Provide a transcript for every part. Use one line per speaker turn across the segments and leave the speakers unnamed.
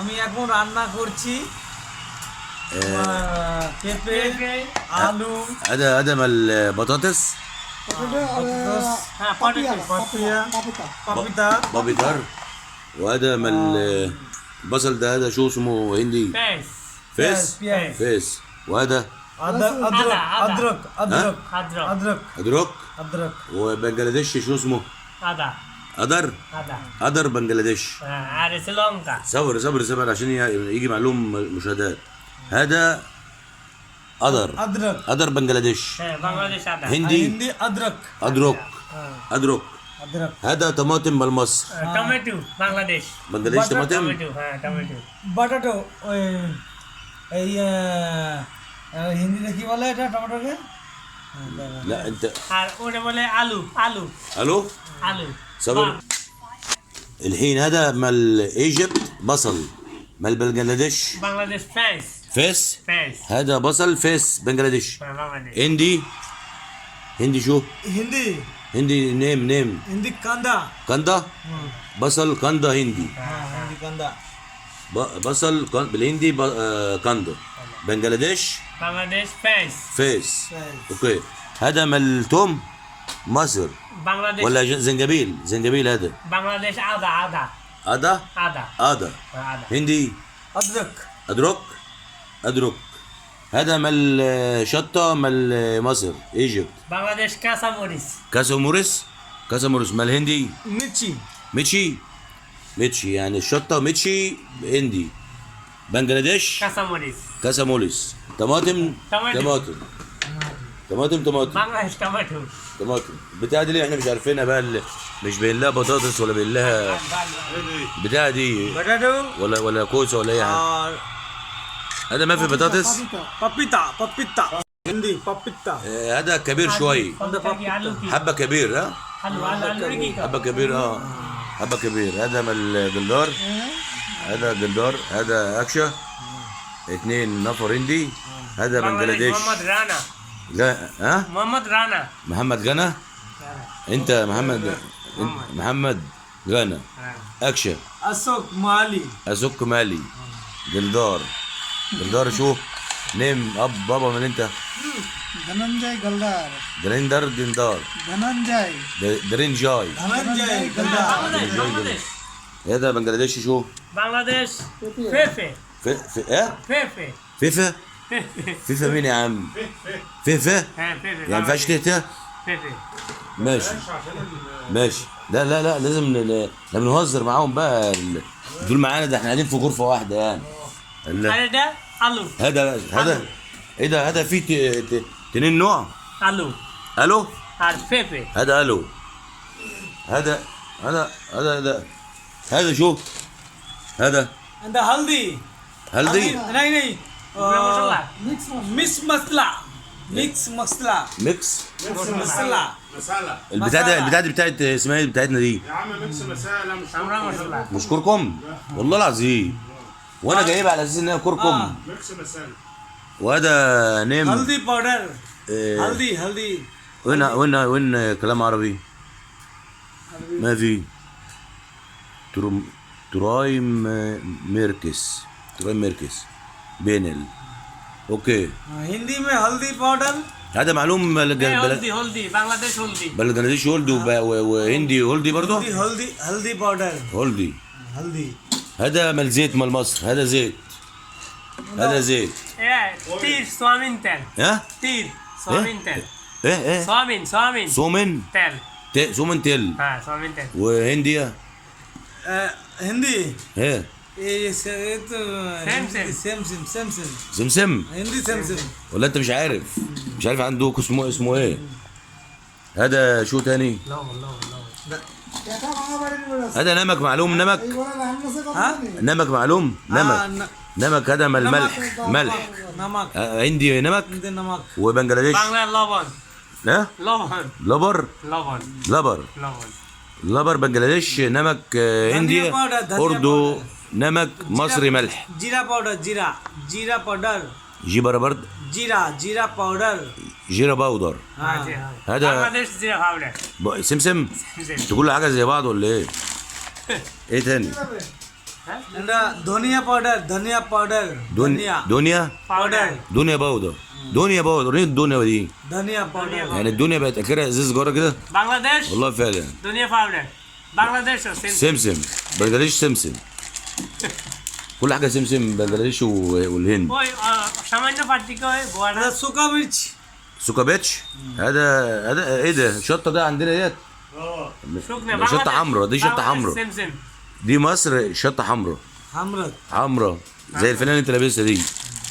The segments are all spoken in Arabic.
আমি এখন রান্না করছি পেঁপে আলু
هذا مال البطاطس
পাপিতা
بابيتار. وهذا مال البصل ده، هذا شو اسمه هندي؟
فاس
فيس.
পেঁয়াজ
فيس. وهذا
أدرك
حضرة
أدرك.
أدرك
وبنجلاديش شو اسمه؟
هذا
أدر.
هذا
أدر بنجلاديش.
هذا سريلانكا
صبر عشان يجي معلوم مشاهدات. هذا أدر. أدر بنجلاديش.
بنغلاديش هذا
هندي.
হিন্দি أدرك
أدرك. أدرك.
أدرك
هذا طماطم مال مصر.
টমেটো বাংলাদেশ
بنجلاديش طماطم.
টমেটো টমেটো
বাটাটো ওই এই হিন্দিতে কি বলে এটা টমেটোকে
لا أنت.
আর ওটা বলে আলু আলু
ألو.
আলু
صبر. الحين هذا مال ايجيبت بصل. مال بنجلاديش
বাংলাদেশ ফ্রান্স
فيس.
ফ্রান্স
هذا بصل فيس بنجلاديش.
বাংলাদেশ
هندي. هندي شو؟
হিন্দি
هندي نيم
হিন্দি কান্দা
كندا. بصل كندا هندي.
হিন্দি কান্দা
بصل بالهندي كندا. بنجلاديش
বাংলাদেশ ফ্রান্স
فيس. اوكي. هذا مال توم مصر
বাংলাদেশ
ولا زنجبيل هذا.
বাংলাদেশ আদা আদা
أدا.
আদা
أدا.
আদা
هندي
أدرك
أدرك. أدرك. هذا مال شطة مال مصر ايجيبت.
বাংলাদেশ কাঁচামরিচ
كاسا موريس مال هندي
মির্চি
ميتشي يعني الشطة ميتشي هندي. بنجلاديش
কাঁচামরিচ
كاسا موريس. طماطم
طماطم.
طماطم
বাংলাদেশ টমেটো
بتاع دي اللي احنا مش عارفينها بقى، اللي مش باين لها بطاطس ولا باين لها بتاع دي
বাটাটো
ولا كوسه ولا اي حاجه.
আর
هذا ما في بطاطس.
পাপিতা হিন্দি পাপিতা
هذا كبير شوي.
আলু কি
حبه كبير. ها
আলু আলু কি
حبه كبير. حبه كبير. هذا من الجلدار. هذا جلدار. هذا اكشا. 2 نفر هندي. هذا بنجلاديش.
মোহাম্মদ রানা
لا. ها
মোহাম্মদ রানা
محمد غنى. انت محمد غنى. اكشا.
অশোক মালি
ازك مالي. جلدار شو نيم اب بابا من انت؟
ধনঞ্জয় গলদার
جلندر جلدار
ধনঞ্জয়
درنجاي.
ধনঞ্জয় গলদা
বাংলাদেশ
هذا بنجلاديش شو؟
বাংলাদেশ ফেফে
في ايه؟
ফেফে
فيفا. فيفا مين يا عم؟ فيفا
হ্যাঁ ফেফে
يعني فاش تهته.
ফেফে
ماشي. لا لازم لما نهزر معاهم بقى دول معانا، ده احنا قاعدين في غرفة واحدة يعني. لا.
আর এটা আলু
هذا ايه ده؟ هذا فيه 2 نوع.
আলু
الو.
আর ফেফে
هذا الو. هذا هذا شو؟ هذا
এটা হলদি
هلدي.
नहीं
মশলা
मिक्स मसला
ميكس.
मसला
البتاع دي بتاعت اسمها ايه بتاعتنا دي؟
يا عم ميكس مسالة مش
আমরা মশলা
مش كركم والله العظيم، وانا جايبها على اساس انها كركم.
ميكس مسالة.
وهذا نيم.
हल्दी पाउडर
إيه.
हल्दी
وين كلام عربي؟ ما في. ترايم ميركس بينل. اوكي.
हिंदी में हल्दी पाउडर
هذا معلوم.
হলদি হলদি বাংলাদেশ হলদি
بنجلاديش هولدي وهندي هولدي برضه.
हल्दी पाउडर
هولدي.
हल्दी
هذا مال زيت مال مصر. هذا زيت.
তীর সোয়াবিন তেল
ها؟
তীর সোয়াবিন তেল
ايه
সোয়াবিন
سومن.
তেল
سومن تل.
হ্যাঁ সোয়াবিন তেল
وهندية.
हिंदी
ايه
ये तो
सेम
سمسم.
हिंदी सेम
ولا انت مش عارف عندك اسمه ايه؟ هذا شو تاني؟
এটা ভাঙা বাড়ির বলে
هذا نمك معلوم. نمك.
এই বলে রান্না করে
نمك معلوم. نمك هذا مال ملح.
नमक
هندي نمك.
हिंदी नमक
وبنجلاديش.
বাংলা লবণ
ها؟
লবণ
لبر.
লবণ
لبر.
লবণ
لبر بنجلاديش. نمك هندية.
دنيا
أردو. نمك مصري ملح.
जीरा पाउडर जीरा पाउडर
جيبر برد.
जीरा पाउडर
جيرة باودر. هذا
বাংলাদেশ জিরা পাউডার
سمسم. تقول له حاجة زي بعض ولا ايه؟ ايه تاني؟
এটা ধনিয়া পাউডার ধনিয়া পাউডার ধনিয়া
دنيا
Powder.
دنيا باودر دنيا باودر ايه الدنيا دي
ধনিয়া পাউডার
يعني الدنيا بقت اخرها ازاز جاره كده
Bangladesh.
والله فعلا
Dunia powder. Bangladesh or same.
سمسم بنجلاديش سمسم كل حاجه سمسم بنجلاديش والهند
ওই সামান্য পার্থক্য হয় গোয়াটা
এটা শুকা মির্চ
سوكابيتش هذا ايه ده الشطه ده عندنا ديت
শুকনো
ده شطه حمراء دي شطه حمراء
সেম সেম
دي مصر شطه حمراء
হামরত
حمراء زي الفنان اللي انت لابسها دي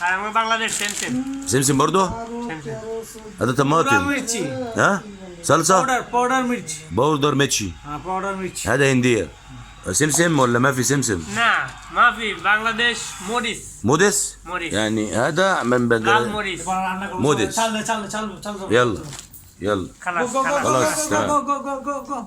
আর আমরা Bangladesh same same
سمسم برضه
same same
هذا
শুকা
طماطم
মির্চি
ها صلصه
পাউডার পাউডার মির্চ
باودر ميتشي
হ্যাঁ পাউডার মির্চ
هذا هنديه سمسم ولا ما في سمسم
না মাফি বাংলাদেশ মরিচ
مودس
موريس.
يعني هذا من
লাল
بنجلاديش
মরিচ
مودس
চাল চাল চাল চাল
يلا يلا
খালাস
গো গো
খালাস
خلاص
গো
تمام
গো গো গো গো